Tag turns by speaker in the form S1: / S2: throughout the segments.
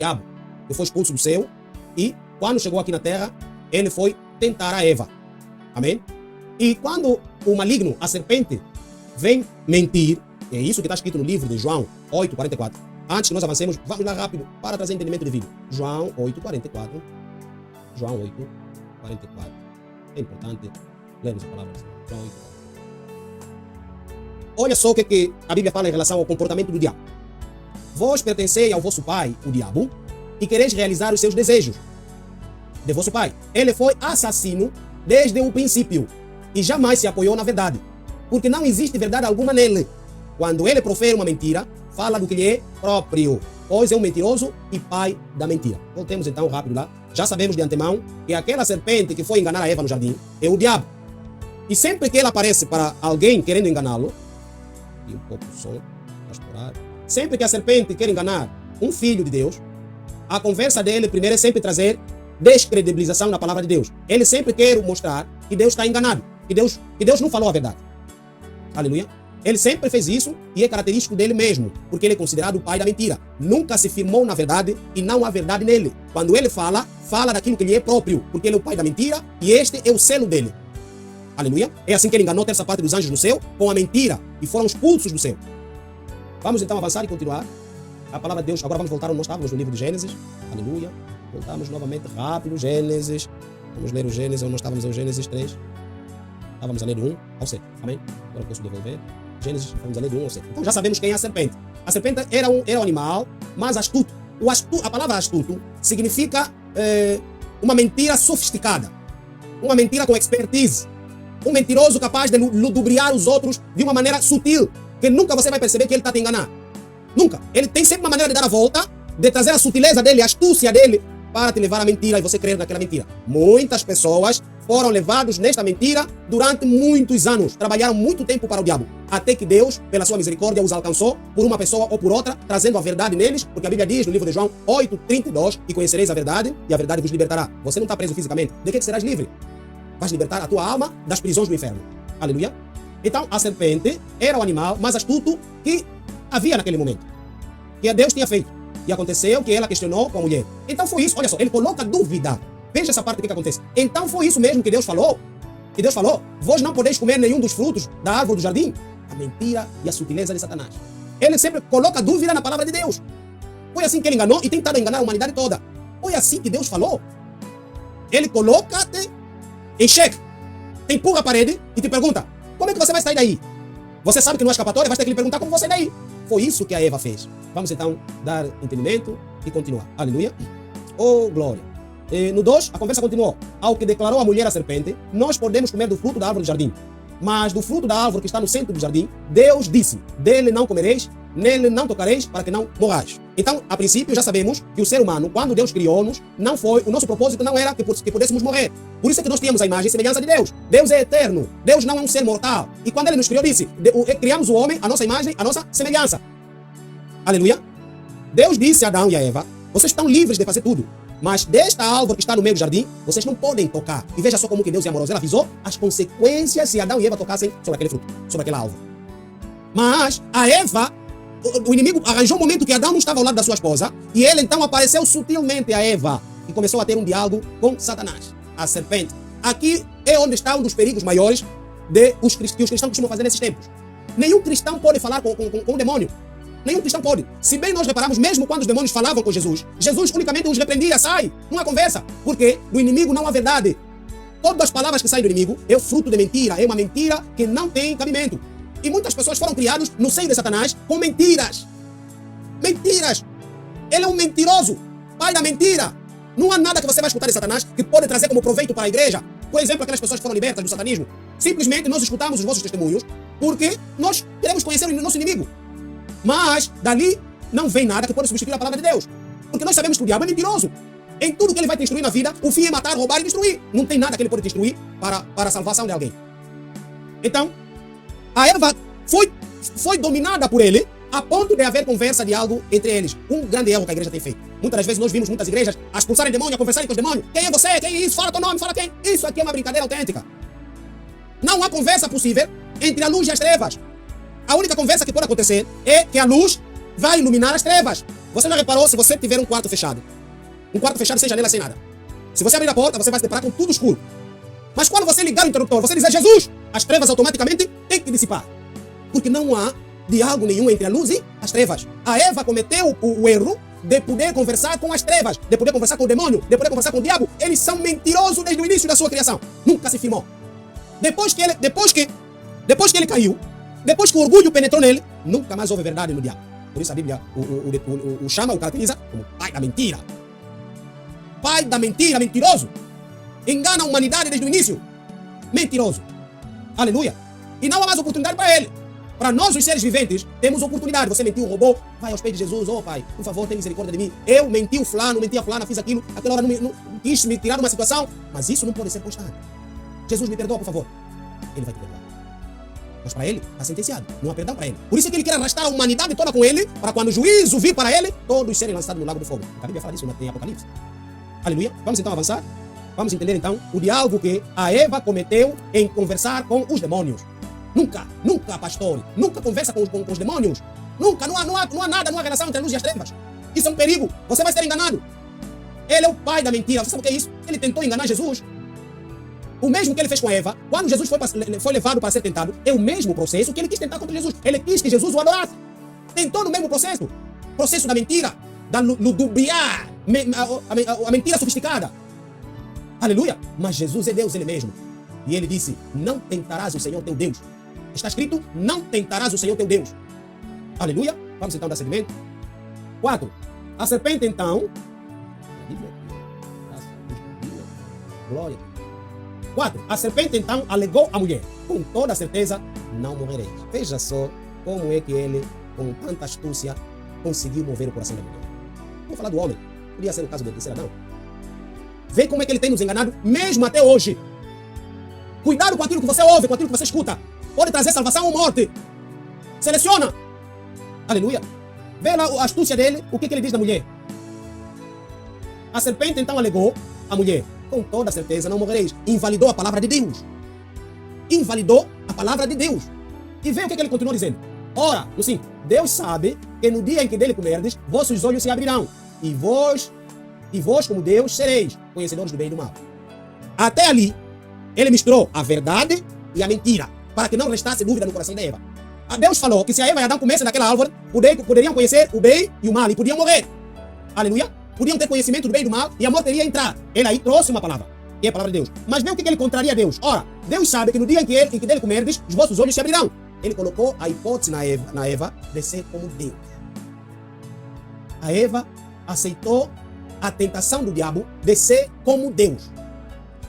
S1: diabo, que foi expulso do céu, e quando chegou aqui na terra, ele foi tentar a Eva. Amém? E quando o maligno, a serpente, vem mentir, é isso que está escrito no livro de João 8,44. Antes que nós avancemos, vamos lá rápido para trazer entendimento divino. João 8,44. João 8,44. É importante lermos a palavra. João 8. Olha só o que a Bíblia fala em relação ao comportamento do diabo. Vós pertenceis ao vosso pai, o diabo, e quereis realizar os seus desejos de vosso pai. Ele foi assassino desde o princípio e jamais se apoiou na verdade, porque não existe verdade alguma nele. Quando ele profere uma mentira, fala do que lhe é próprio, pois é um mentiroso e pai da mentira. Voltemos então rápido lá. Já sabemos de antemão que aquela serpente que foi enganar a Eva no jardim é o diabo. E sempre que ele aparece para alguém querendo enganá-lo, e um pouco de som para estourar, sempre que a serpente quer enganar um filho de Deus, a conversa dele primeiro é sempre trazer descredibilização na palavra de Deus. Ele sempre quer mostrar que Deus está enganado, que Deus não falou a verdade. Aleluia. Ele sempre fez isso e é característico dele mesmo, porque ele é considerado o pai da mentira. Nunca se firmou na verdade e não há verdade nele. Quando ele fala daquilo que lhe é próprio, porque ele é o pai da mentira e este é o selo dele. Aleluia. É assim que ele enganou a terça parte dos anjos no céu com a mentira e foram expulsos do céu. Vamos então avançar e continuar. A palavra de Deus, agora vamos voltar onde nós estávamos no livro de Gênesis. Aleluia. Voltamos novamente rápido, Gênesis. Vamos ler o Gênesis, onde nós estávamos em Gênesis 3. Estávamos a ler do 1 ao 7. Amém? Agora eu posso devolver. Gênesis, vamos a ler do 1 ao 7. Então já sabemos quem é a serpente. A serpente era um animal, mas astuto. A palavra astuto significa uma mentira sofisticada. Uma mentira com expertise. Um mentiroso capaz de ludibriar os outros de uma maneira sutil, que nunca você vai perceber que ele está te enganando. Nunca. Ele tem sempre uma maneira de dar a volta, de trazer a sutileza dele, a astúcia dele, para te levar à mentira e você crer naquela mentira. Muitas pessoas foram levados nesta mentira durante muitos anos. Trabalharam muito tempo para o diabo. Até que Deus, pela sua misericórdia, os alcançou por uma pessoa ou por outra, trazendo a verdade neles, porque a Bíblia diz no livro de João 8,32, e conhecereis a verdade, e a verdade vos libertará. Você não está preso fisicamente. De que serás livre? Vais libertar a tua alma das prisões do inferno. Aleluia. Então, a serpente era o animal mais astuto que havia naquele momento, que Deus tinha feito. E aconteceu que ela questionou com a mulher. Então foi isso, olha só, ele coloca dúvida. Veja essa parte do que acontece. Então foi isso mesmo que Deus falou? Que Deus falou, vós não podeis comer nenhum dos frutos da árvore do jardim? A mentira e a sutileza de Satanás. Ele sempre coloca dúvida na palavra de Deus. Foi assim que ele enganou e tem tentado enganar a humanidade toda. Foi assim que Deus falou. Ele coloca-te em xeque, te empurra a parede e te pergunta, como é que você vai sair daí? Você sabe que não é escapatória, vai ter que lhe perguntar como você sair daí. Foi isso que a Eva fez. Vamos então dar entendimento e continuar. Aleluia. Oh, glória. No 2, a conversa continuou. Ao que declarou a mulher à serpente, nós podemos comer do fruto da árvore do jardim. Mas do fruto da árvore que está no centro do jardim, Deus disse, dele não comereis, nele não tocareis, para que não morrais. Então, a princípio, já sabemos que o ser humano, quando Deus criou-nos, o nosso propósito não era que pudéssemos morrer. Por isso é que nós tínhamos a imagem e semelhança de Deus. Deus é eterno. Deus não é um ser mortal. E quando Ele nos criou, disse, criamos o homem, a nossa imagem, a nossa semelhança. Aleluia. Deus disse a Adão e a Eva, vocês estão livres de fazer tudo. Mas desta árvore que está no meio do jardim, vocês não podem tocar. E veja só como que Deus é amoroso. Ele avisou as consequências se Adão e Eva tocassem sobre aquele fruto, sobre aquela árvore. Mas a Eva, o inimigo arranjou um momento que Adão não estava ao lado da sua esposa, e ele então apareceu sutilmente a Eva e começou a ter um diálogo com Satanás, a serpente. Aqui é onde está um dos perigos maiores que os cristãos costumam fazer nesses tempos. Nenhum cristão pode falar com o demônio. Nenhum cristão pode. Se bem nós reparamos, mesmo quando os demônios falavam com Jesus, Jesus unicamente os repreendia, sai, numa conversa. Porque do inimigo não há verdade. Todas as palavras que saem do inimigo é o fruto de mentira, é uma mentira que não tem cabimento. E muitas pessoas foram criadas no seio de Satanás com mentiras. Mentiras. Ele é um mentiroso, pai da mentira. Não há nada que você vai escutar de Satanás que pode trazer como proveito para a igreja. Por exemplo, aquelas pessoas que foram libertas do satanismo. Simplesmente nós escutamos os vossos testemunhos porque nós queremos conhecer o nosso inimigo. Mas dali não vem nada que pode substituir a palavra de Deus. Porque nós sabemos que o diabo é mentiroso. Em tudo que ele vai te instruir na vida, o fim é matar, roubar e destruir. Não tem nada que ele pode te instruir para a salvação de alguém. Então, a Eva foi dominada por ele a ponto de haver conversa, diálogo entre eles. Um grande erro que a igreja tem feito. Muitas das vezes nós vimos muitas igrejas a expulsarem demônio, a conversarem com os demônios. Quem é você? Quem é isso? Fala teu nome, fala quem. Isso aqui é uma brincadeira autêntica. Não há conversa possível entre a luz e as trevas. A única conversa que pode acontecer é que a luz vai iluminar as trevas. Você já reparou se você tiver um quarto fechado? Um quarto fechado sem janela, sem nada. Se você abrir a porta, você vai se deparar com tudo escuro. Mas quando você ligar o interruptor, você dizer Jesus, as trevas automaticamente têm que dissipar. Porque não há diálogo nenhum entre a luz e as trevas. A Eva cometeu o erro de poder conversar com as trevas, de poder conversar com o demônio, de poder conversar com o diabo. Eles são mentirosos desde o início da sua criação. Nunca se firmou. Depois que ele caiu, depois que o orgulho penetrou nele, nunca mais houve verdade no diabo. Por isso a Bíblia o chama, o caracteriza como pai da mentira. Pai da mentira, mentiroso. Engana a humanidade desde o início. Mentiroso. Aleluia. E não há mais oportunidade para ele. Para nós, os seres viventes, temos oportunidade. Você mentiu, roubou, vai aos pés de Jesus. Oh, pai, por favor, tenha misericórdia de mim. Eu menti o fulano, menti a fulana, fiz aquilo. Aquela hora não quis me tirar de uma situação. Mas isso não pode ser constante. Jesus, me perdoa, por favor. Ele vai te perdoar. Mas para ele, está sentenciado. Não há perdão para ele. Por isso é que ele quer arrastar a humanidade toda com ele, para quando o juízo vir para ele, todos serem lançados no lago do fogo. A Bíblia fala disso em Apocalipse. Aleluia. Vamos então avançar. Vamos entender então o diálogo que a Eva cometeu em conversar com os demônios. Nunca, pastor, nunca conversa com os demônios. Nunca, não há nada, não há relação entre a luz e as trevas. Isso é um perigo. Você vai ser enganado. Ele é o pai da mentira. Você sabe o que é isso? Ele tentou enganar Jesus. O mesmo que ele fez com Eva, quando Jesus foi levado para ser tentado, é o mesmo processo que ele quis tentar contra Jesus. Ele quis que Jesus o adorasse. Tentou no mesmo processo. Processo da mentira, da ludibriar, a mentira sofisticada. Aleluia. Mas Jesus é Deus ele mesmo. E ele disse, não tentarás o Senhor teu Deus. Está escrito, não tentarás o Senhor teu Deus. Aleluia. Vamos então dar seguimento. 4. A serpente então... Glória. 4. A serpente então alegou à mulher, com toda certeza não morrereis. Veja só como é que ele, com tanta astúcia, conseguiu mover o coração da mulher. Vou falar do homem. Podia ser o caso dele, será não? Vê como é que ele tem nos enganado, mesmo até hoje. Cuidado com aquilo que você ouve, com aquilo que você escuta. Pode trazer salvação ou morte. Seleciona. Aleluia. Vê lá a astúcia dele, o que ele diz da mulher. A serpente então alegou à mulher, com toda certeza não morrereis. Invalidou a palavra de Deus. Invalidou a palavra de Deus. E vê o que ele continuou dizendo. Ora, no 5, Deus sabe que no dia em que dele comerdes, vossos olhos se abrirão. E vós, como Deus, sereis conhecedores do bem e do mal. Até ali, ele misturou a verdade e a mentira, para que não restasse dúvida no coração de Eva. A Deus falou que se a Eva e Adão comessem daquela árvore, poderiam conhecer o bem e o mal, e podiam morrer. Aleluia. Podiam ter conhecimento do bem e do mal, e a morte iria entrar. Ele aí trouxe uma palavra, que é a palavra de Deus. Mas vê o que ele contraria a Deus. Ora, Deus sabe que no dia em que dele comerdes, os vossos olhos se abrirão. Ele colocou a hipótese na Eva de ser como Deus. A Eva aceitou a tentação do diabo de ser como Deus.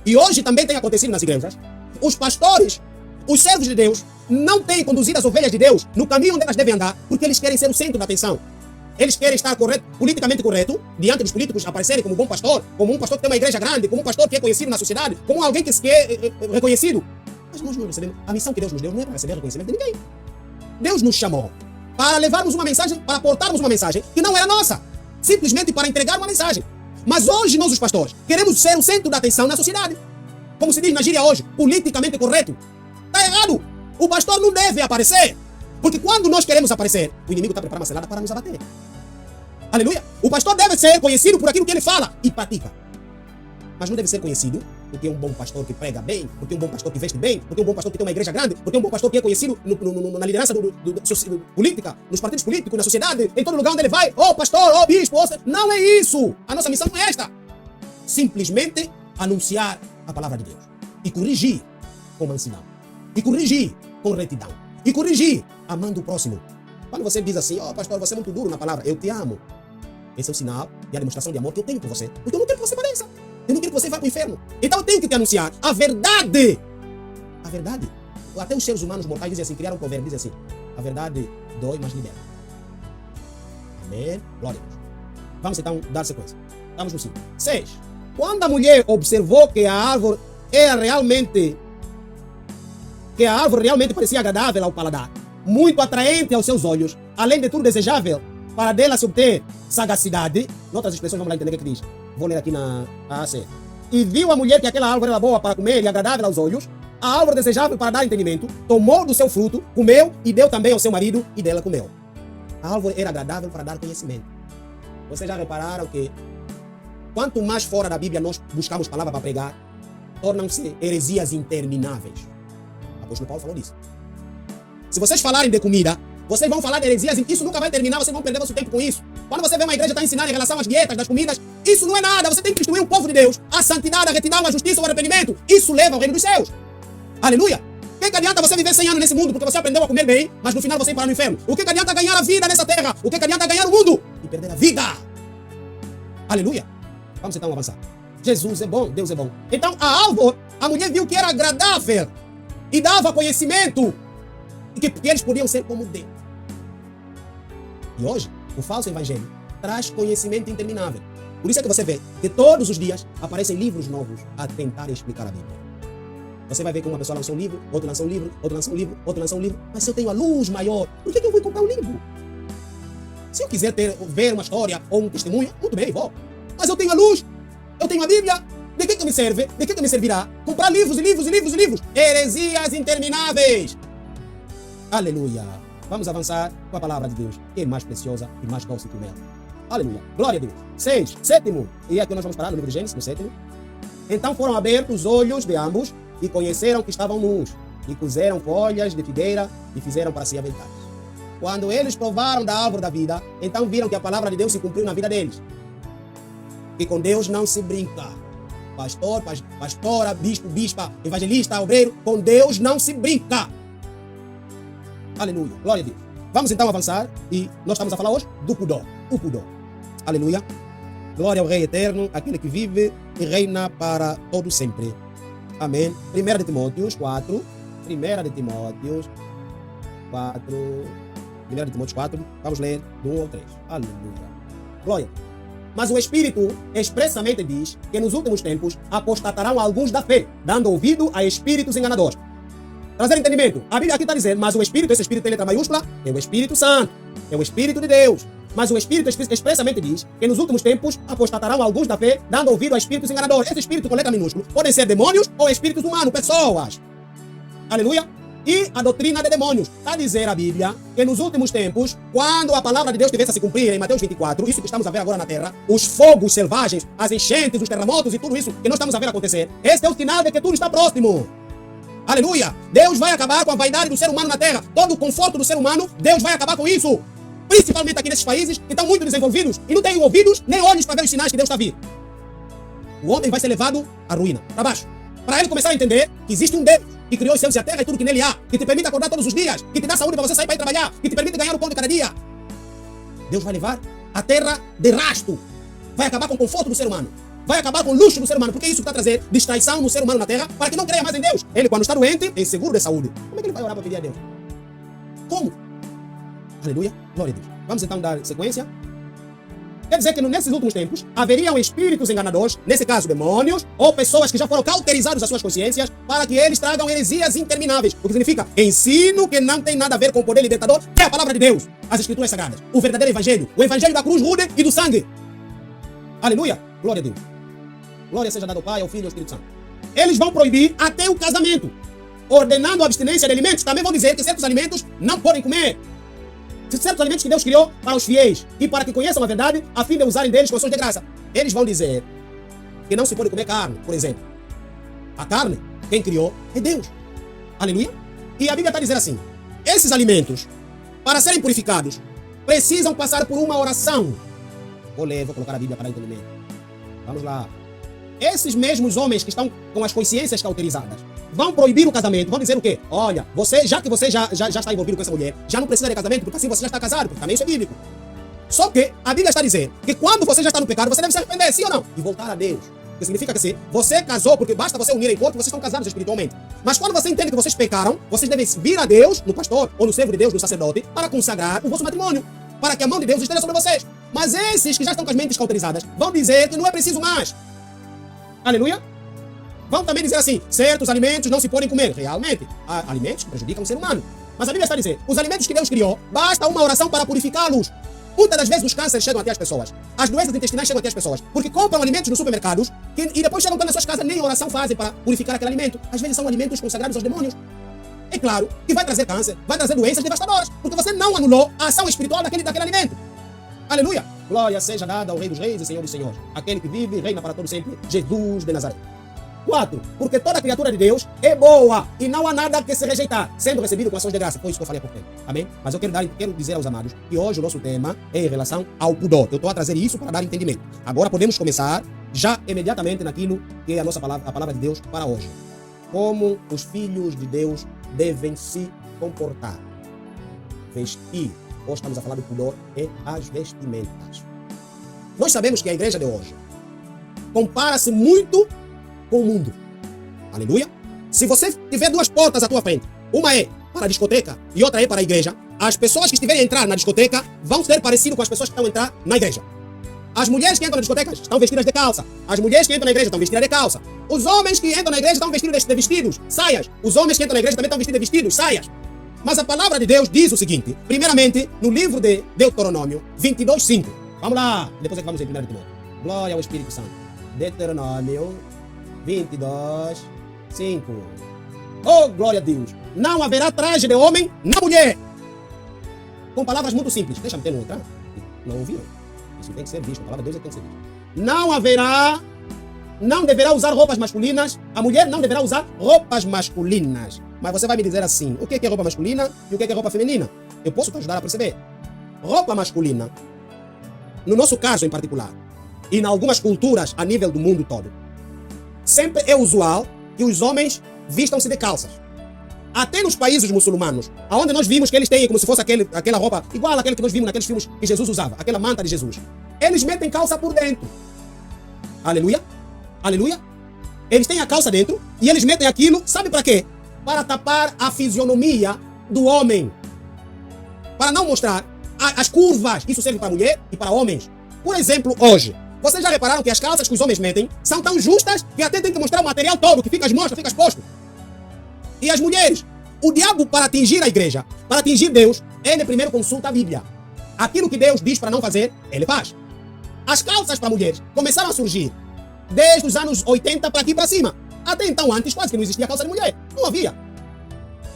S1: E hoje também tem acontecido nas igrejas. Os pastores, os servos de Deus, não têm conduzido as ovelhas de Deus no caminho onde elas devem andar, porque eles querem ser o centro da atenção. Eles querem estar politicamente correto, diante dos políticos aparecerem como um bom pastor, como um pastor que tem uma igreja grande, como um pastor que é conhecido na sociedade, como alguém que é reconhecido. Mas nós não recebemos. A missão que Deus nos deu não é para receber reconhecimento de ninguém. Deus nos chamou para levarmos uma mensagem, para portarmos uma mensagem que não era nossa, simplesmente para entregar uma mensagem. Mas hoje nós, os pastores, queremos ser o centro da atenção na sociedade. Como se diz na gíria hoje, politicamente correto. Está errado. O pastor não deve aparecer. Porque quando nós queremos aparecer, o inimigo está preparando uma selada para nos abater. Aleluia. O pastor deve ser conhecido por aquilo que ele fala e pratica. Mas não deve ser conhecido porque é um bom pastor que prega bem, porque é um bom pastor que veste bem, porque é um bom pastor que tem uma igreja grande, porque é um bom pastor que é conhecido na liderança política, nos partidos políticos, na sociedade, em todo lugar onde ele vai. Oh pastor, oh bispo, não é isso. A nossa missão não é esta. Simplesmente anunciar a palavra de Deus. E corrigir com mansidão. E corrigir com retidão. E corrigir amando o próximo. Quando você diz assim, oh pastor, você é muito duro na palavra, eu te amo. Esse é o sinal e a demonstração de amor que eu tenho por você. Porque eu não quero que você pareça. Eu não quero que você vá para o inferno. Então eu tenho que te anunciar a verdade. A verdade. Até os seres humanos mortais dizem assim, criaram um provérbio, dizem assim, a verdade dói, mas liberta. Amém. Glória a Deus. Vamos então dar sequência. Estamos no 5. 6. Quando a mulher observou que a árvore realmente parecia agradável ao paladar, muito atraente aos seus olhos, além de tudo desejável, para dela se obter sagacidade. Noutras expressões, vamos lá entender o que diz. Vou ler aqui na AC. E viu a mulher que aquela árvore era boa para comer e agradável aos olhos, a árvore desejável para dar entendimento, tomou do seu fruto, comeu e deu também ao seu marido e dela comeu. A árvore era agradável para dar conhecimento. Vocês já repararam que quanto mais fora da Bíblia nós buscamos palavra para pregar, tornam-se heresias intermináveis. O apóstolo Paulo falou disso. Se vocês falarem de comida, vocês vão falar de heresias, isso nunca vai terminar, vocês vão perder o seu tempo com isso. Quando você vê uma igreja estar ensinando em relação às dietas, das comidas, isso não é nada. Você tem que instruir o povo de Deus, a santidade, a retidão, a justiça, o arrependimento. Isso leva ao reino dos céus. Aleluia. O que adianta você viver 100 anos nesse mundo porque você aprendeu a comer bem, mas no final você ir para o inferno? O que adianta ganhar a vida nessa terra? O que adianta ganhar o mundo e perder a vida? Aleluia. Vamos então avançar. Jesus é bom, Deus é bom. Então a mulher viu que era agradável e dava conhecimento e que eles podiam ser como Deus. E hoje, o falso evangelho traz conhecimento interminável. Por isso é que você vê que todos os dias aparecem livros novos a tentar explicar a Bíblia. Você vai ver que uma pessoa lançou um livro, outro lançou um livro, outro lançou um livro, outro lançou um livro. Mas se eu tenho a luz maior, por que eu vou comprar um livro? Se eu quiser ver uma história ou um testemunho, muito bem, vou. Mas eu tenho a luz, eu tenho a Bíblia. De que me serve? De que me servirá? Comprar livros e livros e livros e livros. Heresias intermináveis. Aleluia. Vamos avançar com a palavra de Deus, que é mais preciosa e mais doce que o mel. Aleluia. Glória a Deus. 6. Sétimo. E aqui nós vamos parar no livro de Gênesis, no sétimo. Então foram abertos os olhos de ambos e conheceram que estavam nus. E cozeram folhas de figueira e fizeram para si aventais. Quando eles provaram da árvore da vida, então viram que a palavra de Deus se cumpriu na vida deles. E com Deus não se brinca. Pastora, bispo, bispa, evangelista, obreiro, com Deus não se brinca. Aleluia, glória a Deus. Vamos então avançar e nós estamos a falar hoje do pudor, o pudor. Aleluia, glória ao Rei Eterno, aquele que vive e reina para todo sempre. Amém. 1 de Timóteos 4, 1 de Timóteos 4, vamos ler do 1 ao 3. Aleluia, glória. Mas o Espírito expressamente diz que nos últimos tempos apostatarão alguns da fé, dando ouvido a espíritos enganadores. Trazer entendimento. A Bíblia aqui está dizendo, mas o Espírito, esse Espírito tem letra maiúscula, é o Espírito Santo, é o Espírito de Deus. Mas o Espírito expressamente diz que nos últimos tempos apostatarão alguns da fé, dando ouvido a espíritos enganadores. Esse espírito com letra minúscula podem ser demônios ou espíritos humanos, pessoas. Aleluia. E a doutrina de demônios. Está a dizer a Bíblia que nos últimos tempos, quando a palavra de Deus tivesse a se cumprir em Mateus 24, isso que estamos a ver agora na terra, os fogos selvagens, as enchentes, os terremotos e tudo isso que nós estamos a ver acontecer, esse é o sinal de que tudo está próximo. Aleluia! Deus vai acabar com a vaidade do ser humano na terra. Todo o conforto do ser humano, Deus vai acabar com isso. Principalmente aqui nesses países que estão muito desenvolvidos e não têm ouvidos nem olhos para ver os sinais que Deus está vindo. O homem vai ser levado à ruína, para baixo. Para ele começar a entender que existe um Deus que criou os céus e a terra e tudo que nele há, que te permite acordar todos os dias, que te dá saúde para você sair para ir trabalhar, que te permite ganhar o pão de cada dia. Deus vai levar a terra de rasto. Vai acabar com o conforto do ser humano. Vai acabar com o luxo do ser humano, porque é isso que está a trazer distraição no ser humano na terra, para que não creia mais em Deus. Ele, quando está doente, é inseguro de saúde. Como é que ele vai orar para pedir a Deus? Como? Aleluia, glória a Deus. Vamos então dar sequência. Quer dizer que nesses últimos tempos haveriam espíritos enganadores, nesse caso demônios, ou pessoas que já foram cauterizados as suas consciências, para que eles tragam heresias intermináveis. O que significa ensino que não tem nada a ver com o poder libertador, que é a palavra de Deus, as escrituras sagradas, o verdadeiro evangelho, o evangelho da cruz rude e do sangue. Aleluia, glória a Deus. Glória seja dada ao Pai, ao Filho e ao Espírito Santo. Eles vão proibir até o casamento, ordenando a abstinência de alimentos. Também vão dizer que certos alimentos não podem comer. Certos alimentos que Deus criou para os fiéis e para que conheçam a verdade, a fim de usarem deles com ações de graça. Eles vão dizer que não se pode comer carne, por exemplo. A carne, quem criou é Deus. Aleluia. E a Bíblia está dizendo assim, esses alimentos, para serem purificados, precisam passar por uma oração. Vou colocar a Bíblia para entendimento. Vamos lá. Esses mesmos homens que estão com as consciências cauterizadas vão proibir o casamento, vão dizer o quê? Olha, já que você já está envolvido com essa mulher, já não precisa de casamento, porque assim você já está casado, porque também isso é bíblico. Só que a Bíblia está dizendo que quando você já está no pecado, você deve se arrepender, sim ou não? E voltar a Deus. Que significa que se você casou, porque basta você unir em corpo, vocês estão casados espiritualmente. Mas quando você entende que vocês pecaram, vocês devem vir a Deus, no pastor, ou no servo de Deus, no sacerdote, para consagrar o vosso matrimônio, para que a mão de Deus esteja sobre vocês. Mas esses que já estão com as mentes cauterizadas, vão dizer que não é preciso mais. Aleluia. Vão também dizer assim, certos alimentos não se podem comer. Realmente, há alimentos que prejudicam o ser humano. Mas a Bíblia está a dizer, os alimentos que Deus criou, basta uma oração para purificá-los. Muitas das vezes os cânceres chegam até as pessoas. As doenças intestinais chegam até as pessoas. Porque compram alimentos nos supermercados e depois chegam nas suas casas, nem oração fazem para purificar aquele alimento. Às vezes são alimentos consagrados aos demônios. É claro que vai trazer câncer, vai trazer doenças devastadoras. Porque você não anulou a ação espiritual daquele alimento. Aleluia. Glória seja dada ao Rei dos Reis e Senhor dos Senhores, aquele que vive e reina para todo sempre, Jesus de Nazaré. 4. Porque toda criatura de Deus é boa e não há nada que se rejeitar, sendo recebido com ações de graça. Foi isso que eu falei há pouco tempo. Amém? Mas eu quero dizer aos amados que hoje o nosso tema é em relação ao pudor. Eu estou a trazer isso para dar entendimento. Agora podemos começar já imediatamente naquilo que é a palavra de Deus para hoje. Como os filhos de Deus devem se comportar. Vestir. Hoje estamos a falar do pudor e as vestimentas. Nós sabemos que a igreja de hoje compara-se muito com o mundo. Aleluia. Se você tiver duas portas à tua frente, uma é para a discoteca e outra é para a igreja, as pessoas que estiverem a entrar na discoteca vão ser parecidas com as pessoas que estão a entrar na igreja. As mulheres que entram na discoteca estão vestidas de calça. As mulheres que entram na igreja estão vestidas de calça. Os homens que entram na igreja estão vestidos de vestidos, saias. Os homens que entram na igreja também estão vestidos de vestidos, saias. Mas a palavra de Deus diz o seguinte, primeiramente, no livro de Deuteronômio 22:5. Vamos lá, depois é que vamos em 1 Timóteo. Glória ao Espírito Santo. Deuteronômio 22:5. Oh, glória a Deus. Não haverá traje de homem na mulher. Com palavras muito simples. Deixa-me ter outra. Não ouviram? Isso tem que ser visto. A palavra de Deus é que tem que ser visto. Não deverá usar roupas masculinas. A mulher não deverá usar roupas masculinas. Mas você vai me dizer assim, o que é roupa masculina e o que é roupa feminina? Eu posso te ajudar a perceber. Roupa masculina, no nosso caso em particular, e em algumas culturas a nível do mundo todo, sempre é usual que os homens vistam-se de calças. Até nos países muçulmanos, onde nós vimos que eles têm como se fosse aquela roupa, igual àquela que nós vimos naqueles filmes que Jesus usava, aquela manta de Jesus. Eles metem calça por dentro. Aleluia. Aleluia. Eles têm a calça dentro e eles metem aquilo, sabe para quê? Para tapar a fisionomia do homem. Para não mostrar as curvas. Isso serve para mulher e para homens. Por exemplo, hoje, vocês já repararam que as calças que os homens metem são tão justas que até tem que mostrar o material todo, que fica exposto, fica exposto. E as mulheres, o diabo, para atingir a igreja, para atingir Deus, ele primeiro consulta a Bíblia. Aquilo que Deus diz para não fazer, ele faz. As calças para mulheres começaram a surgir desde os anos 80 para aqui para cima. Até então, antes, quase que não existia calça de mulher. Não havia.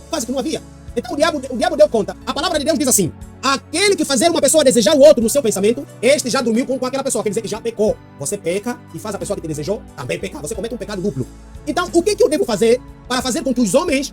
S1: Quase que não havia. Então o diabo deu conta. A palavra de Deus diz assim: aquele que fazer uma pessoa desejar o outro no seu pensamento, este já dormiu com aquela pessoa. Quer dizer que já pecou. Você peca e faz a pessoa que te desejou também pecar. Você comete um pecado duplo. Então, o que eu devo fazer para fazer com que os homens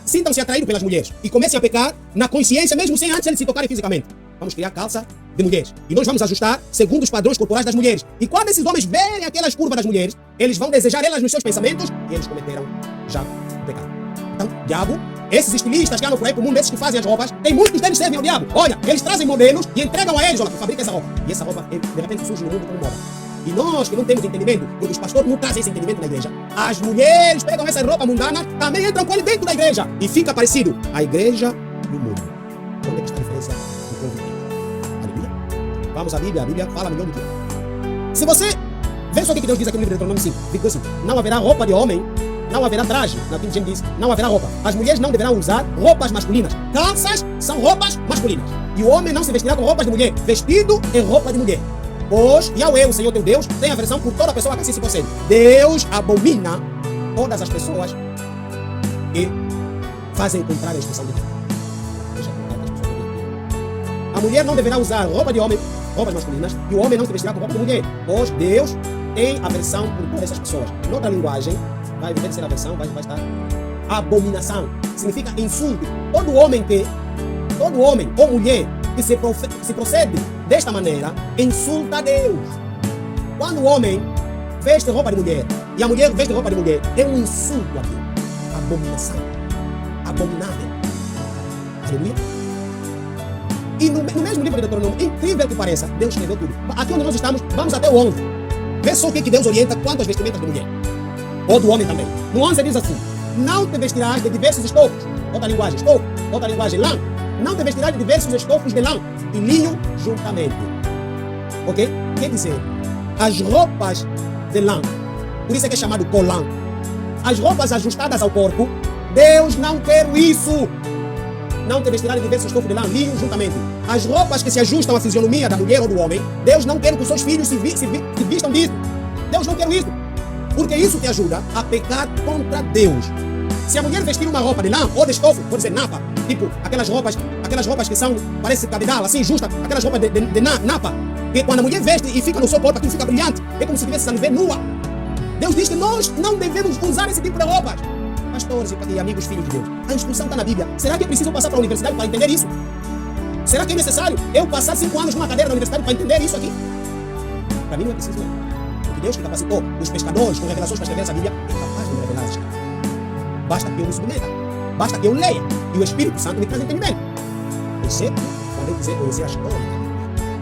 S1: sintam-se atraídos pelas mulheres e comecem a pecar na consciência, mesmo sem antes eles se tocarem fisicamente? Vamos criar calça de mulheres. E nós vamos ajustar segundo os padrões corporais das mulheres. E quando esses homens verem aquelas curvas das mulheres, eles vão desejar elas nos seus pensamentos e eles cometeram já o pecado. Então, diabo, esses estilistas que andam por aí pro mundo, esses que fazem as roupas, tem muitos deles servem ao diabo. Olha, eles trazem modelos e entregam a eles, olha, fabrica essa roupa. E essa roupa, de repente, surge no mundo como moda. E nós que não temos entendimento, porque os pastores não trazem esse entendimento na igreja, as mulheres pegam essa roupa mundana, também entram com ele dentro da igreja. E fica parecido a igreja e o mundo. Onde é que está a diferença do povo de Deus? Aleluia. Vamos à Bíblia, a Bíblia fala melhor do que eu. Se você vê só o que Deus diz aqui no livro de Deuteronômio 5, não haverá roupa de homem, não haverá traje, na King James diz, não haverá roupa. As mulheres não deverão usar roupas masculinas. Calças são roupas masculinas. E o homem não se vestirá com roupas de mulher. Vestido é roupa de mulher. Pois, Yahweh, o Senhor teu Deus, tem aversão por toda pessoa que assim se procede. Deus abomina todas as pessoas que fazem contrário à instrução de Deus. A mulher não deverá usar roupa de homem, roupas masculinas, e o homem não se vestirá com roupa de mulher. Pois Deus tem aversão por todas essas pessoas. Noutra linguagem, vai de ser aversão, vai estar abominação. Significa insulto. Todo homem ou mulher que se procede desta maneira, insulta a Deus. Quando o homem veste roupa de mulher e a mulher veste roupa de mulher, é um insulto a Deus. Abominação. Abominável. Aleluia. E no mesmo livro de Deuteronômio, incrível que pareça, Deus escreveu tudo. Aqui onde nós estamos, vamos até o 11. Vê só o que Deus orienta quanto às vestimentas de mulher. Ou do homem também. No 11 diz assim: não te vestirás de diversos estofos. Outra linguagem, estofo. Outra linguagem, lã. Não te vestirás de diversos estofos de lã e linho juntamente. Ok? Quer dizer, as roupas de lã, por isso é que é chamado colã. As roupas ajustadas ao corpo, Deus não quer isso. Não te vestirás de diversos estofos de lã, linho juntamente. As roupas que se ajustam à fisionomia da mulher ou do homem, Deus não quer que os seus filhos se vistam disso. Deus não quer isso. Porque isso te ajuda a pecar contra Deus. Se a mulher vestir uma roupa de lã ou de estofo, pode ser napa, tipo aquelas roupas que são, parece cabedal, assim, justa, aquelas roupas de napa, que quando a mulher veste e fica no seu corpo, aquilo fica brilhante. É como se estivesse a viver nua. Deus diz que nós não devemos usar esse tipo de roupas. Pastores e amigos, filhos de Deus, a instrução está na Bíblia. Será que é preciso passar para a universidade para entender isso? Será que é necessário eu passar 5 anos numa cadeira na universidade para entender isso aqui? Para mim não é preciso, não. Porque Deus que capacitou os pescadores com revelações para escrever essa Bíblia é capaz de me revelar isso. Basta que eu me submeta. Basta que eu leia. E o Espírito Santo me traz entendimento. Exceto quando eu quiser conhecer a história da Bíblia.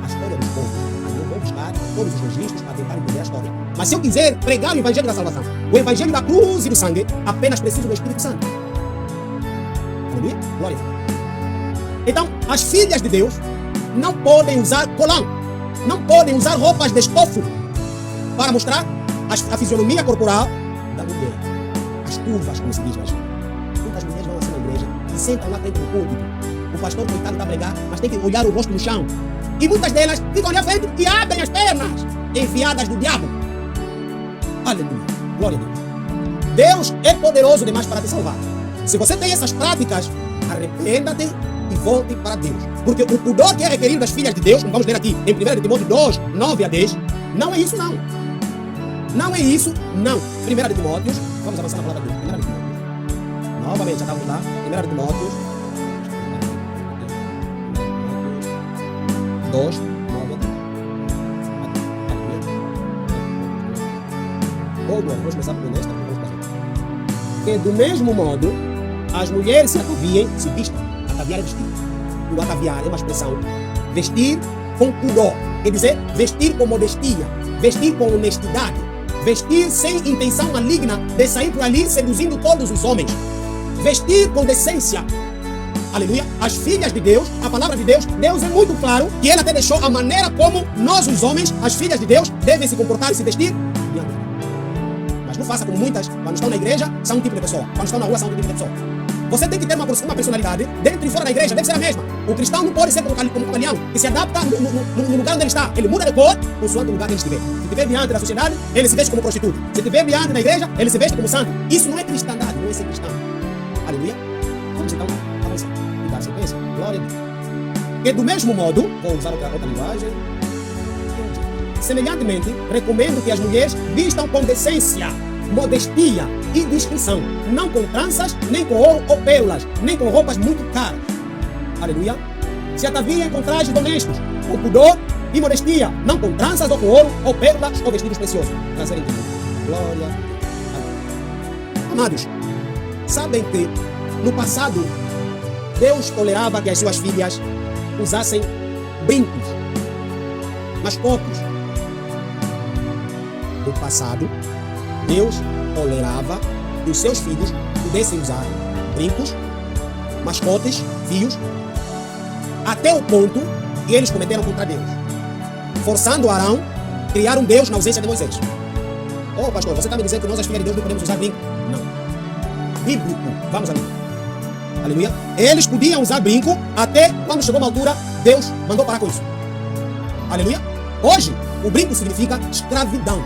S1: A história do povo. Aí eu vou buscar todos os registros para tentar entender a história. Mas se eu quiser pregar o Evangelho da salvação, o Evangelho da cruz e do sangue, apenas preciso do Espírito Santo. Aleluia? Glória a Deus. Então, as filhas de Deus não podem usar colã, não podem usar roupas de estofo para mostrar a fisionomia corporal da mulher. As curvas, como se diz hoje. Muitas mulheres vão assim na igreja e sentam lá frente do púlpito. O pastor, coitado, está a pregar, mas tem que olhar o rosto no chão. E muitas delas ficam ali à frente e abrem as pernas, enfiadas do diabo. Aleluia. Glória a Deus. Deus é poderoso demais para te salvar. Se você tem essas práticas, arrependa-te e volte para Deus. Porque o pudor que é requerido das filhas de Deus, como vamos ler aqui em 1 Timóteo 2, 9 a 10, não é isso não. Não é isso não. 1 Timóteo, vamos avançar na palavra de Deus. 1 Timóteo. Novamente, já estamos lá. 1 Timóteo 2, 9 a 10. Vamos começar por esta. Que do mesmo modo, as mulheres se ataviem, se vistam. Ataviar é vestir. E o ataviar é uma expressão. Vestir com pudor. Quer dizer, vestir com modestia. Vestir com honestidade. Vestir sem intenção maligna de sair por ali seduzindo todos os homens. Vestir com decência. Aleluia. As filhas de Deus, a palavra de Deus, Deus é muito claro que Ele até deixou a maneira como nós, os homens, as filhas de Deus, devem se comportar e se vestir. Mas não faça como muitas, quando estão na igreja, são um tipo de pessoa. Quando estão na rua, são outro tipo de pessoa. Você tem que ter uma personalidade dentro e fora da igreja, deve ser a mesma. O cristão não pode ser como um camaleão, que se adapta no lugar onde ele está. Ele muda de cor consoante o lugar que ele estiver. Se estiver diante da sociedade, ele se veste como prostituta. Se estiver diante da igreja, ele se veste como santo. Isso não é cristandade, não é ser cristão. Aleluia. Vamos então avançar e dar sequência. Glória a Deus. E do mesmo modo, vou usar outra linguagem. Semelhantemente, recomendo que as mulheres vistam com decência, modestia e discrição, não com tranças, nem com ouro ou pérolas, nem com roupas muito caras. Aleluia. Se ataviem com trajes honestos, com pudor e modestia, não com tranças ou com ouro ou pérolas ou vestidos preciosos. Prazer em Deus. Glória a Deus. Amados, sabem que no passado Deus tolerava que as suas filhas usassem brincos, mas poucos. No passado, Deus tolerava que os seus filhos pudessem usar brincos, mascotes, fios, até o ponto que eles cometeram contra Deus, forçando Arão a criar um Deus na ausência de Moisés. Oh, pastor, você está me dizendo que nós, as filhas de Deus, não podemos usar brinco? Não. Bíblico. Vamos ali. Aleluia. Eles podiam usar brinco até quando chegou uma altura, Deus mandou parar com isso. Aleluia. Hoje, o brinco significa escravidão.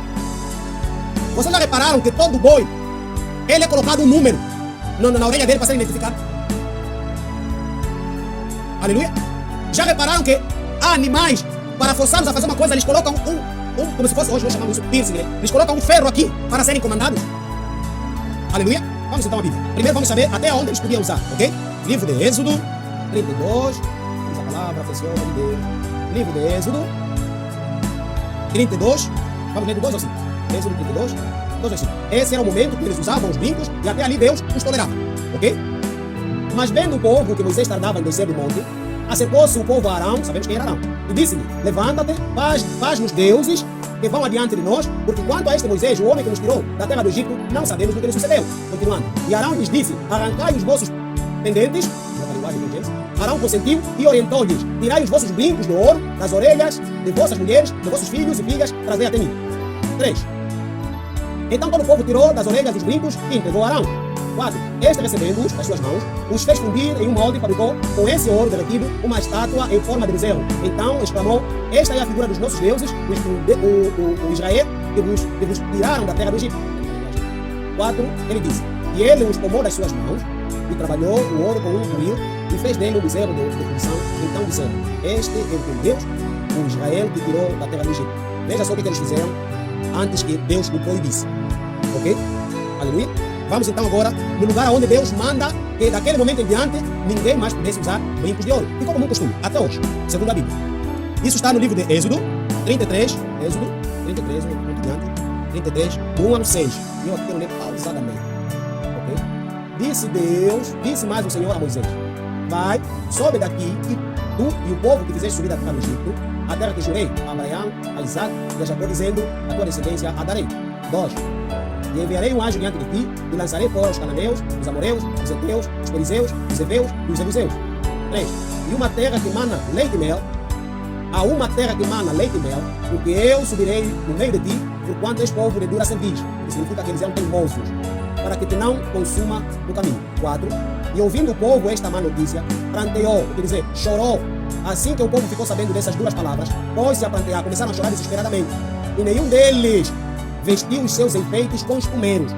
S1: Vocês já repararam que todo boi, ele é colocado um número na orelha dele para ser identificado? Aleluia. Já repararam que há animais, para forçá-los a fazer uma coisa, eles colocam como se fosse, hoje nós chamamos isso piercing, né? Eles colocam um ferro aqui para serem comandados. Aleluia. Vamos então à Bíblia. Primeiro vamos saber até onde eles podiam usar, ok? Livro de Êxodo 32. Vamos à palavra, atenção, de Deus. Livro de Êxodo 32. Vamos ler do 2 ao 5. Êxodo 32, 2 ao 5. Esse era o momento que eles usavam os brincos e até ali Deus os tolerava, ok? Mas vendo o povo que Moisés tardava em descer do monte, acercou-se o povo a Arão, sabemos quem era Arão, e disse-lhe: levanta-te, faz-nos deuses que vão adiante de nós, porque quanto a este Moisés, o homem que nos tirou da terra do Egito, não sabemos o que lhe sucedeu. Continuando. E Arão lhes disse: arrancai os vossos pendentes. Arão consentiu e orientou-lhes: tirai os vossos brincos de ouro das orelhas de vossas mulheres, de vossos filhos e filhas, trazei até mim. 3. Então todo o povo tirou das orelhas os brincos e entregou a Arão. 4. Este, recebendo-os das suas mãos, os fez fundir em um molde e fabricou com esse ouro derretido uma estátua em forma de bezerro. Então exclamou: esta é a figura dos nossos deuses, o Israel, que vos tiraram da terra do Egito. 4. Ele disse: e ele os tomou das suas mãos e trabalhou o ouro com um buril e fez dele um bezerro de fundição. Então disseram: este é o teu Deus, povo Israel que tirou da terra do Egito. Veja só o que eles fizeram antes que Deus o proibisse. Ok? Aleluia. Vamos então agora no lugar onde Deus manda que daquele momento em diante ninguém mais pudesse usar brincos de ouro. Ficou como um costume, até hoje, segundo a Bíblia. Isso está no livro de Êxodo 33, Êxodo 33, 33, do 1 ao 6. E eu aqui quero ler pausadamente. Ok? Disse mais o Senhor a Moisés: vai, sobe daqui e tu e o povo que fizeste subir da terra do Egito, a terra que jurei a Abraão, a Isaac e a Jacó, dizendo: a tua descendência a darei. 2. E enviarei um anjo diante de ti, e lançarei fora os cananeus, os amoreus, os heteus, os perizeus, os heveus e os jebuseus. 3. E uma terra que mana leite e mel, a uma terra que mana leite e mel, porque eu subirei no meio de ti, porquanto és povo de dura cerviz, que significa que eles eram teimosos, para que te não consuma no caminho. 4. E ouvindo o povo esta má notícia, pranteou, quer dizer, chorou. Assim que o povo ficou sabendo dessas duras palavras, pôs-se a prantear, começaram a chorar desesperadamente. E nenhum deles vestiu os seus enfeites com espumeiros.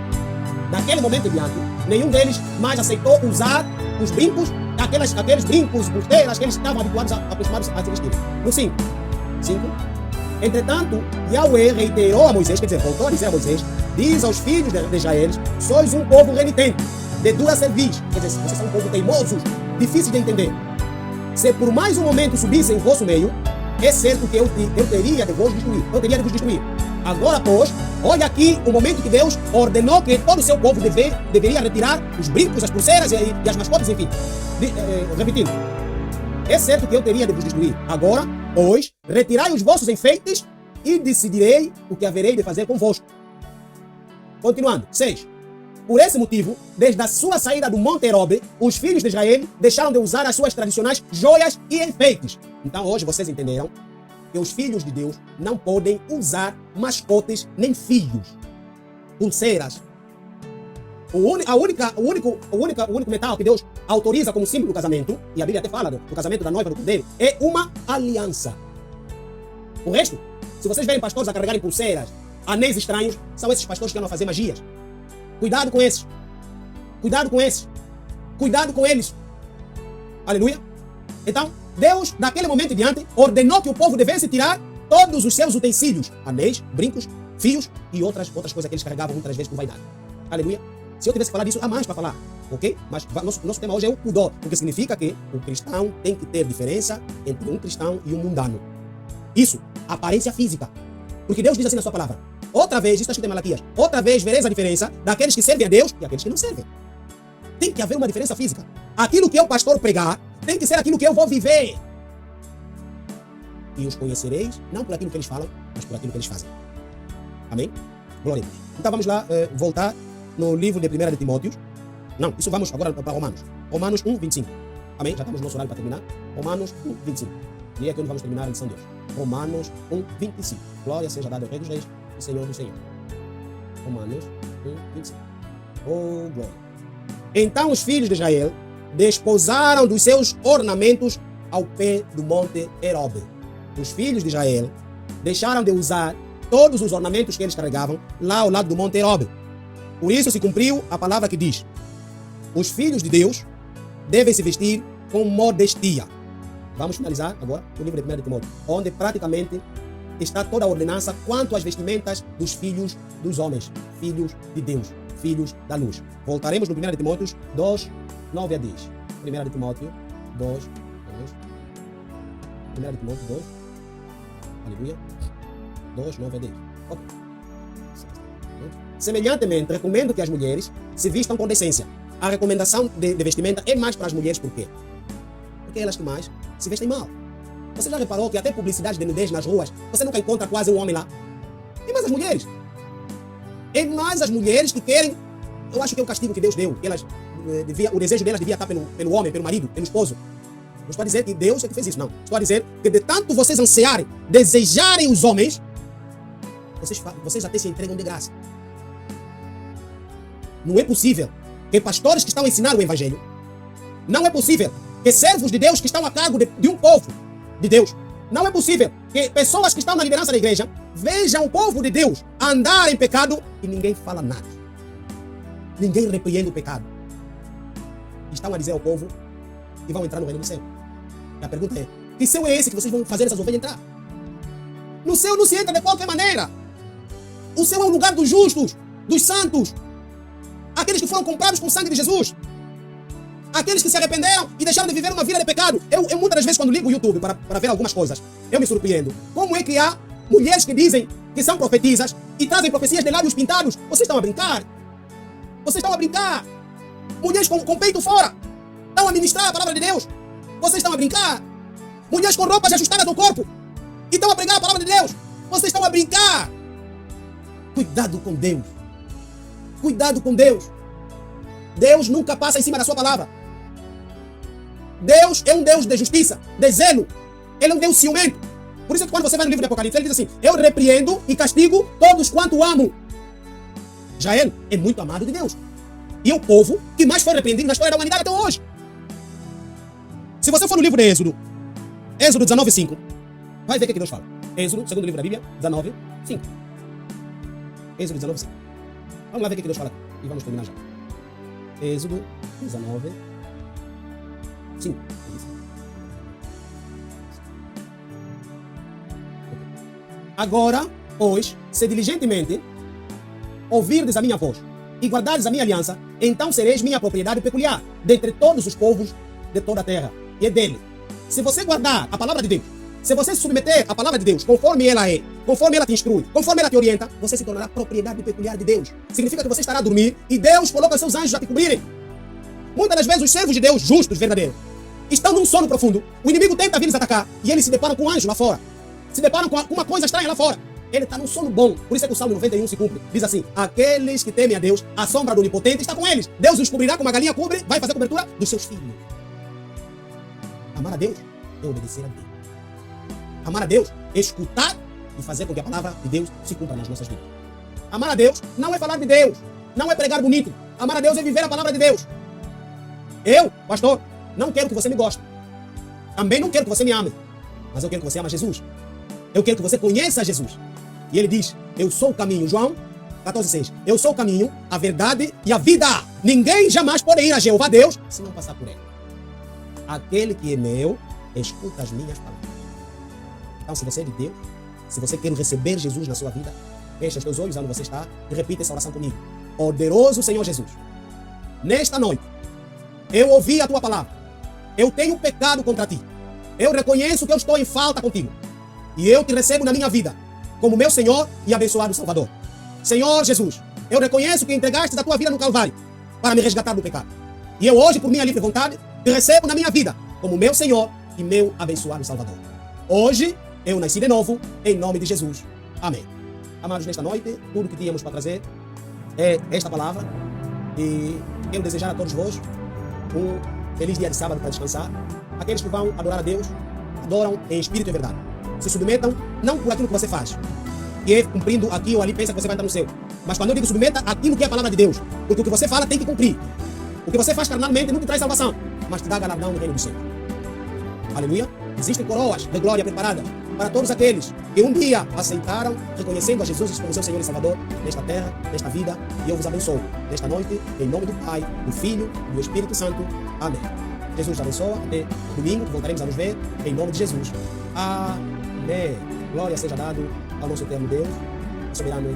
S1: Daquele momento em diante, nenhum deles mais aceitou usar os brincos, aqueles brincos, busteiras que eles estavam acostumados a se vestir. No 5. Entretanto, Yahweh reiterou a Moisés, quer dizer, voltou a dizer a Moisés: diz aos filhos de Israel: sois um povo renitente, de dura cerviz, quer dizer, vocês são um povo teimosos, difíceis de entender. Se por mais um momento subissem em vosso meio, é certo que eu teria de vos destruir. Agora, pois, olha aqui o momento que Deus ordenou que todo o seu povo deveria retirar os brincos, as pulseiras e as mascotes, enfim. Repetindo, é certo que eu teria de vos destruir. Agora, pois, retirai os vossos enfeites e decidirei o que haverei de fazer convosco. Continuando, 6. Por esse motivo, desde a sua saída do Monte Herobe, os filhos de Israel deixaram de usar as suas tradicionais joias e enfeites. Então, hoje vocês entenderam que os filhos de Deus não podem usar mascotes nem fios, pulseiras. O único metal que Deus autoriza como símbolo do casamento, e a Bíblia até fala do casamento da noiva do cordeiro, é uma aliança. O resto, se vocês verem pastores a carregarem pulseiras, anéis estranhos, são esses pastores que andam a fazer magias. Cuidado com esses. Cuidado com esses. Cuidado com eles. Aleluia. Então, Deus, daquele momento em diante, ordenou que o povo devesse tirar todos os seus utensílios, anéis, brincos, fios e outras coisas que eles carregavam muitas vezes por vaidade. Aleluia. Se eu tivesse que falar disso, há mais para falar, ok? Mas nosso tema hoje é o pudor, porque significa que o cristão tem que ter diferença entre um cristão e um mundano. Isso, aparência física. Porque Deus diz assim na sua palavra: outra vez, isso está escrito em Malaquias, outra vez vereis a diferença daqueles que servem a Deus e aqueles que não servem. Tem que haver uma diferença física. Aquilo que eu, pastor, pregar, tem que ser aquilo que eu vou viver. E os conhecereis, não por aquilo que eles falam, mas por aquilo que eles fazem. Amém? Glória a Deus. Então vamos lá voltar no livro de 1 de Timóteo. Não, isso vamos agora para Romanos. Romanos 1, 25. Amém? Já estamos no nosso horário para terminar. Romanos 1, 25. E é aqui onde vamos terminar a lição de hoje. Romanos 1, 25. Glória seja dada ao Rei dos Reis e Senhor do Senhor. Romanos 1, 25. Oh, glória. Então os filhos de Israel desposaram dos seus ornamentos ao pé do monte Herobe. Os filhos de Israel deixaram de usar todos os ornamentos que eles carregavam lá ao lado do monte Herobe. Por isso se cumpriu a palavra que diz: os filhos de Deus devem se vestir com modestia. Vamos finalizar agora o livro de 1 de Timóteo, onde praticamente está toda a ordenança quanto às vestimentas dos filhos dos homens, filhos de Deus, filhos da luz. Voltaremos no 1 de Timóteo 2, 9 a 10. 1 de Timóteo 2, 1 de Timóteo 2, aleluia, 2, 9 a 10. Okay. Semelhantemente, recomendo que as mulheres se vistam com decência. A recomendação de vestimenta é mais para as mulheres, por quê? Porque elas que mais se vestem mal. Você já reparou que até publicidade de nudez nas ruas, você nunca encontra quase um homem lá? E mais as mulheres. É mais as mulheres que querem. Eu acho que é o castigo que Deus deu. Que elas, o desejo delas devia estar pelo homem, pelo marido, pelo esposo. Não estou a dizer que Deus é que fez isso, não. Estou a dizer que de tanto vocês ansiarem, desejarem os homens, vocês até se entregam de graça. Não é possível que pastores que estão a ensinar o evangelho, não é possível que servos de Deus que estão a cargo de um povo de Deus, não é possível que pessoas que estão na liderança da igreja vejam o povo de Deus andar em pecado e ninguém fala nada. Ninguém repreende o pecado. Estão a dizer ao povo que vão entrar no reino do céu. E a pergunta é: que céu é esse que vocês vão fazer essas ovelhas entrar? No céu não se entra de qualquer maneira. O céu é o lugar dos justos, dos santos, aqueles que foram comprados com o sangue de Jesus, aqueles que se arrependeram e deixaram de viver uma vida de pecado. Eu muitas das vezes, quando ligo o YouTube para ver algumas coisas, eu me surpreendo. Como é que há mulheres que dizem que são profetisas e trazem profecias de lábios pintados? Vocês estão a brincar? Vocês estão a brincar? Mulheres com peito fora estão a ministrar a palavra de Deus. Vocês estão a brincar? Mulheres com roupas ajustadas ao corpo e estão a pregar a palavra de Deus. Vocês estão a brincar. Cuidado com Deus. Cuidado com Deus. Deus nunca passa em cima da sua palavra. Deus é um Deus de justiça, de zelo. Ele é um Deus ciumento. Por isso que quando você vai no livro de Apocalipse, ele diz assim: eu repreendo e castigo todos quanto amo. Israel é muito amado de Deus. E é o povo que mais foi repreendido na história da humanidade até hoje. Se você for no livro de Êxodo, Êxodo 19:5, vai ver o que Deus fala. Êxodo, segundo livro da Bíblia, 19:5. Êxodo 19:5. Vamos lá ver o que Deus fala e vamos terminar já. Êxodo 19:5. Agora, pois, se diligentemente ouvirdes a minha voz e guardardes a minha aliança, então sereis minha propriedade peculiar dentre todos os povos de toda a terra. E é dele. Se você guardar a palavra de Deus, se você se submeter à palavra de Deus, conforme ela é, conforme ela te instrui, conforme ela te orienta, você se tornará propriedade peculiar de Deus. Significa que você estará a dormir e Deus coloca seus anjos a te cobrirem. Muitas das vezes os servos de Deus, justos, verdadeiros, estão num sono profundo. O inimigo tenta vir lhes atacar e eles se deparam com um anjo lá fora. Se deparam com uma coisa estranha lá fora. Ele está num sono bom. Por isso é que o Salmo 91 se cumpre. Diz assim: aqueles que temem a Deus, a sombra do Onipotente está com eles. Deus os cobrirá como a galinha cobre, vai fazer cobertura dos seus filhos. Amar a Deus é obedecer a Deus. Amar a Deus é escutar e fazer com que a palavra de Deus se cumpra nas nossas vidas. Amar a Deus não é falar de Deus, não é pregar bonito. Amar a Deus é viver a palavra de Deus. Eu, pastor, não quero que você me goste. Também não quero que você me ame. Mas eu quero que você ame Jesus. Eu quero que você conheça Jesus. E ele diz: eu sou o caminho. João 14:6. Eu sou o caminho, a verdade e a vida. Ninguém jamais pode ir a Jeová Deus se não passar por ele. Aquele que é meu, escuta as minhas palavras. Então, se você é de Deus, se você quer receber Jesus na sua vida, fecha os teus olhos onde você está e repita essa oração comigo. Poderoso Senhor Jesus, nesta noite, eu ouvi a tua palavra. Eu tenho pecado contra ti. Eu reconheço que eu estou em falta contigo. E eu te recebo na minha vida como meu Senhor e abençoado Salvador. Senhor Jesus, eu reconheço que entregaste a tua vida no Calvário para me resgatar do pecado. E eu hoje, por minha livre vontade, te recebo na minha vida como meu Senhor e meu abençoado Salvador. Hoje, eu nasci de novo, em nome de Jesus. Amém. Amados, nesta noite, tudo que tínhamos para trazer é esta palavra. E quero desejar a todos vós um feliz dia de sábado para descansar. Aqueles que vão adorar a Deus, adoram em espírito e verdade. Se submetam, não por aquilo que você faz, que é cumprindo aqui ou ali, pensa que você vai estar no céu. Mas quando eu digo submeta, aquilo que é a palavra de Deus. Porque o que você fala tem que cumprir. O que você faz carnalmente não te traz salvação, mas te dá galardão no reino do céu. Aleluia. Existem coroas de glória preparadas para todos aqueles que um dia aceitaram, reconhecendo a Jesus como seu Senhor e Salvador nesta terra, nesta vida. E eu vos abençoo nesta noite, em nome do Pai, do Filho e do Espírito Santo. Amém. Jesus te abençoa. Até domingo, que voltaremos a nos ver, em nome de Jesus. Amém. Glória seja dado ao nosso eterno Deus, soberano.